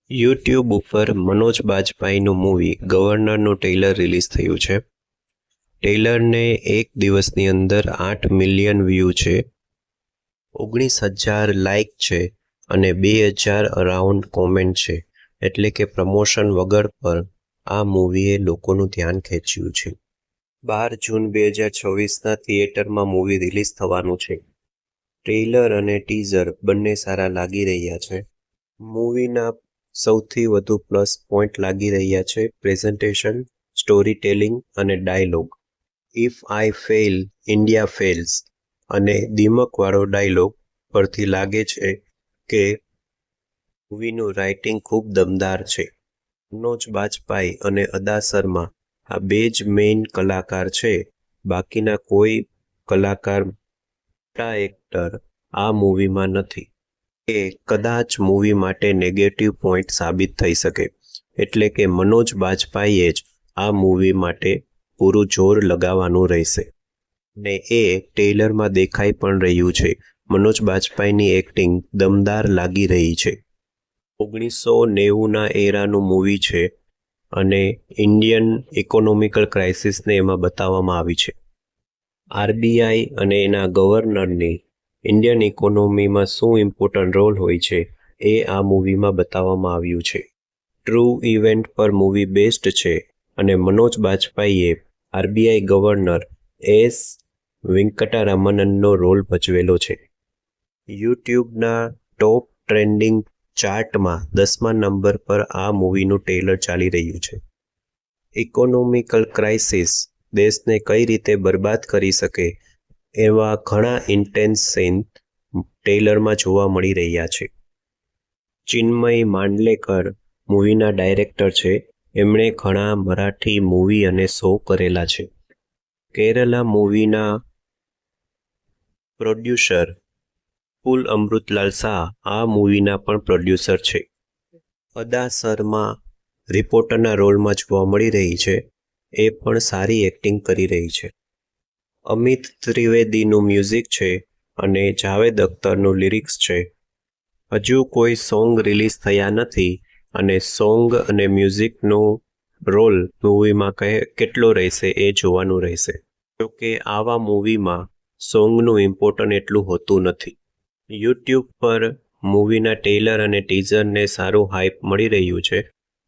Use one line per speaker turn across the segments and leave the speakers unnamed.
YouTube ઉપર Manoj બાજપાઈનું movie ગવર્નરનું trailer release થયું છે. ટ્રેલરને એક દિવસની અંદર 8 મિલિયન વ્યૂ છે, 19,000 લાઇક છે અને 2,000 અરાઉન્ડ કોમેન્ટ છે. એટલે કે પ્રમોશન વગર પર આ મૂવીએ લોકોનું ધ્યાન ખેંચ્યું છે. 12 જૂન 2026ના થિયેટરમાં મૂવી રિલીઝ થવાનું છે. ટ્રેલર અને ટીઝર બંને સારા લાગી રહ્યા છે. મૂવીના સૌથી વધુ પ્લસ પોઈન્ટ લાગી રહ્યા છે પ્રેઝન્ટેશન, સ્ટોરી ટેલિંગ અને dialogue. If I fail India fails અને દીમકવાળો ડાયલોગ પરથી લાગે છે કે મૂવીનું રાઇટિંગ ખૂબ દમદાર છે. મનોજ બાજપાઈ અને અદા શર્મા આ બે જ મેઇન કલાકાર છે. બાકીના કોઈ કલાકાર મોટા એક્ટર આ મૂવીમાં નથી. એ કદાચ મૂવી માટે નેગેટિવ પોઈન્ટ સાબિત થઈ શકે. એટલે કે મનોજ બાજપાઈએ જ આ મૂવી માટે પૂરું જોર લગાવવાનું રહેશે. ને એ ટ્રેલરમાં દેખાઈ પણ રહ્યું છે. મનોજ બાજપાઈની એક્ટિંગ દમદાર લાગી રહી છે. 1990ના એરાનું મૂવી છે અને ઇન્ડિયન ઇકોનોમિકલ ક્રાઇસિસને એમાં બતાવવામાં આવી છે. આરબીઆઈ અને એના ગવર્નરની ઇન્ડિયન ઇકોનોમીમાં શું ઇમ્પોર્ટન્ટ રોલ હોય છે એ આ મૂવીમાં બતાવવામાં આવ્યું છે. ટ્રુ ઇવેન્ટ પર મૂવી બેસ્ડ છે અને મનોજ બાજપાઈએ આરબીઆઈ ગવર્નર એસ વેંકટરામનનો રોલ ભજવેલો છે. યુટ્યુબના ટોપ ટ્રેન્ડિંગ ચાર્ટમાં 10મા નંબર પર આ મૂવીનું ટ્રેલર ચાલી રહ્યું છે. ઇકોનોમિકલ ક્રાઇસિસ દેશને કઈ રીતે બરબાદ કરી શકે એવા ઘણા ઇન્ટેન્સ સીન ટ્રેલરમાં જોવા મળી રહ્યા છે. ચિન્મય માંડલેકર મૂવીના ડાયરેક્ટર છે. એમણે ઘણા મરાઠી મૂવી અને શો કરેલા છે. કેરલા મૂવીના પ્રોડ્યુસર કુલ અમૃતલાલ શાહ આ મૂવીના પણ પ્રોડ્યુસર છે. અદા શર્મા રિપોર્ટરના રોલમાં જોવા મળી રહી છે. એ પણ સારી એક્ટિંગ કરી રહી છે. અમિત ત્રિવેદીનું મ્યુઝિક છે અને જાવેદ અખ્તરનું લિરિક્સ છે. હજુ કોઈ સોંગ રિલીઝ થયા નથી અને સોંગ અને મ્યુઝિકનો રોલ મૂવીમાં કેટલો રહેશે એ જોવાનું રહેશે. જોકે આવા મૂવીમાં સોંગનું ઇમ્પોર્ટન્ટ એટલું હોતું નથી. યુટ્યુબ પર મૂવીના ટ્રેલર અને ટીઝરને સારું હાઇપ મળી રહ્યું છે.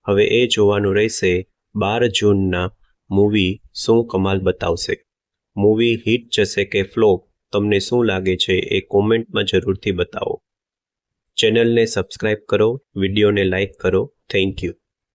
હવે એ જોવાનું રહેશે 12 જૂનના મૂવી શું કમાલ બતાવશે. મૂવી હિટ જશે કે ફ્લોપ, તમને શું લાગે છે એ કોમેન્ટમાં જરૂરથી બતાવો. ચેનલને સબસ્ક્રાઇબ કરો, વિડીયોને લાઇક કરો. Thank you.